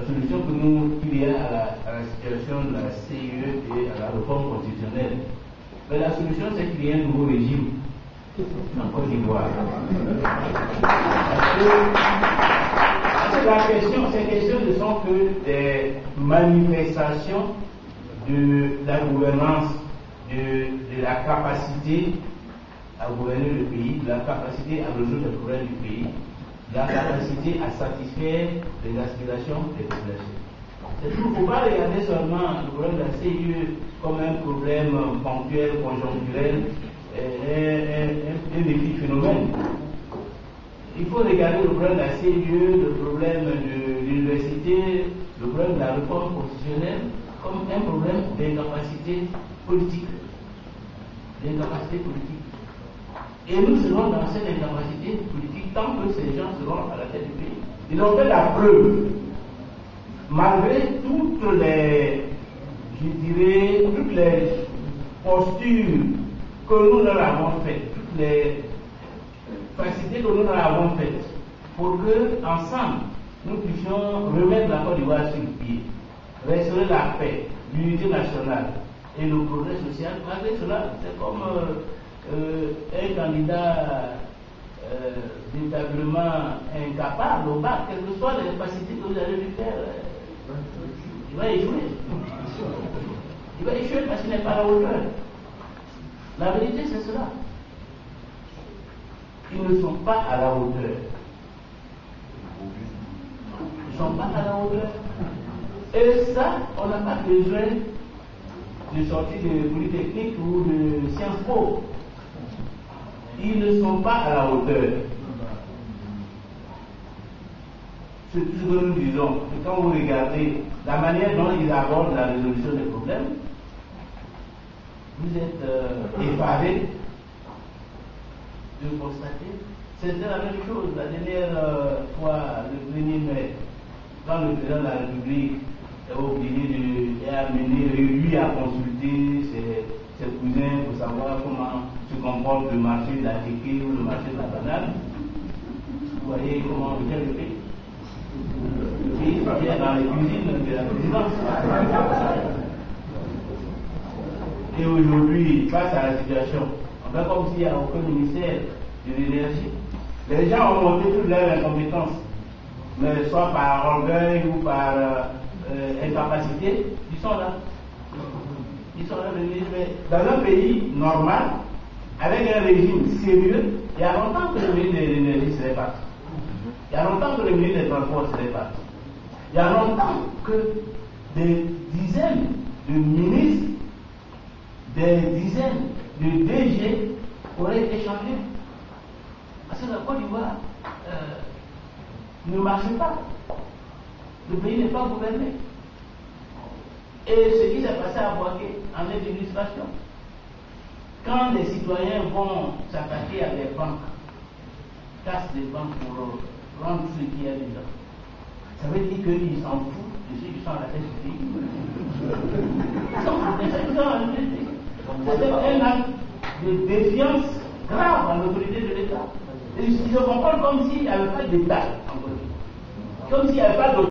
solution que nous qu'il y a à la situation de la CIE et à la réforme constitutionnelle. Mais la solution, c'est qu'il y ait un nouveau régime en Côte d'Ivoire. Parce que ces questions ne sont que des manifestations de la gouvernance, de la capacité à gouverner le pays, de la capacité à résoudre les problèmes du pays, de la capacité à satisfaire les aspirations des populations. Il ne faut pas regarder seulement le problème de la CIE comme un problème ponctuel, conjoncturel, un épiphénomène. Il faut regarder le problème de la CIE, le problème de l'université, le problème de la réforme constitutionnelle comme un problème d'incapacité politique. Et nous serons dans cette incapacité politique tant que ces gens seront à la tête du pays. Ils ont fait la preuve. Malgré toutes les postures que nous leur avons faites, toutes les facilités que nous leur avons faites, pour que, ensemble, nous puissions remettre la Côte d'Ivoire sur le pied, restaurer la paix, l'unité nationale et le progrès social. Malgré cela, c'est comme un candidat véritablement incapable au bac, quelles que soient les facilités que vous allez lui faire. Il va échouer. Il va échouer parce qu'il n'est pas à la hauteur. La vérité, c'est cela. Ils ne sont pas à la hauteur. Ils ne sont pas à la hauteur. Et ça, on n'a pas besoin de sortir de Polytechnique ou de Sciences Po. Ils ne sont pas à la hauteur. C'est tout ce que nous disons. Et quand vous regardez la manière dont ils abordent la résolution des problèmes, vous êtes effarés de constater. C'était la même chose la dernière fois, le 1er mai, quand le président de la République est obligé lui à consulter ses cousins pour savoir comment se comporte le marché de la téquée ou le marché de la banane. Vous voyez comment on gère le pays. Le pays vient dans les cuisines de la présidence. Et aujourd'hui, face à la situation, on fait comme s'il n'y a aucun ministère de l'énergie. Les gens ont monté toute leur incompétence, mais soit par orgueil ou par incapacité, ils sont là. Ils sont là, mais dans un pays normal, avec un régime sérieux, il y a longtemps que le ministre de l'énergie serait parti. Il y a longtemps que le ministre des Transports serait parti. Il y a longtemps que des dizaines de ministres, des dizaines de DG auraient été changés. Parce que la Côte d'Ivoire ne marche pas. Le pays n'est pas gouverné. Et ce qui s'est passé à Boaké en est une illustration. Quand les citoyens vont s'attaquer à des banques, cassent des banques pour rendre ce qu'il y a dedans, ça veut dire qu'ils s'en foutent de ceux qui sont à la tête du pays. Ils s'en foutent de ceux qui sont à la tête du pays. C'est un acte de défiance grave à l'autorité de l'État. Ils se comportent comme s'il n'y avait pas d'État en Côte d'Ivoire. Comme s'il n'y avait pas d'autorité.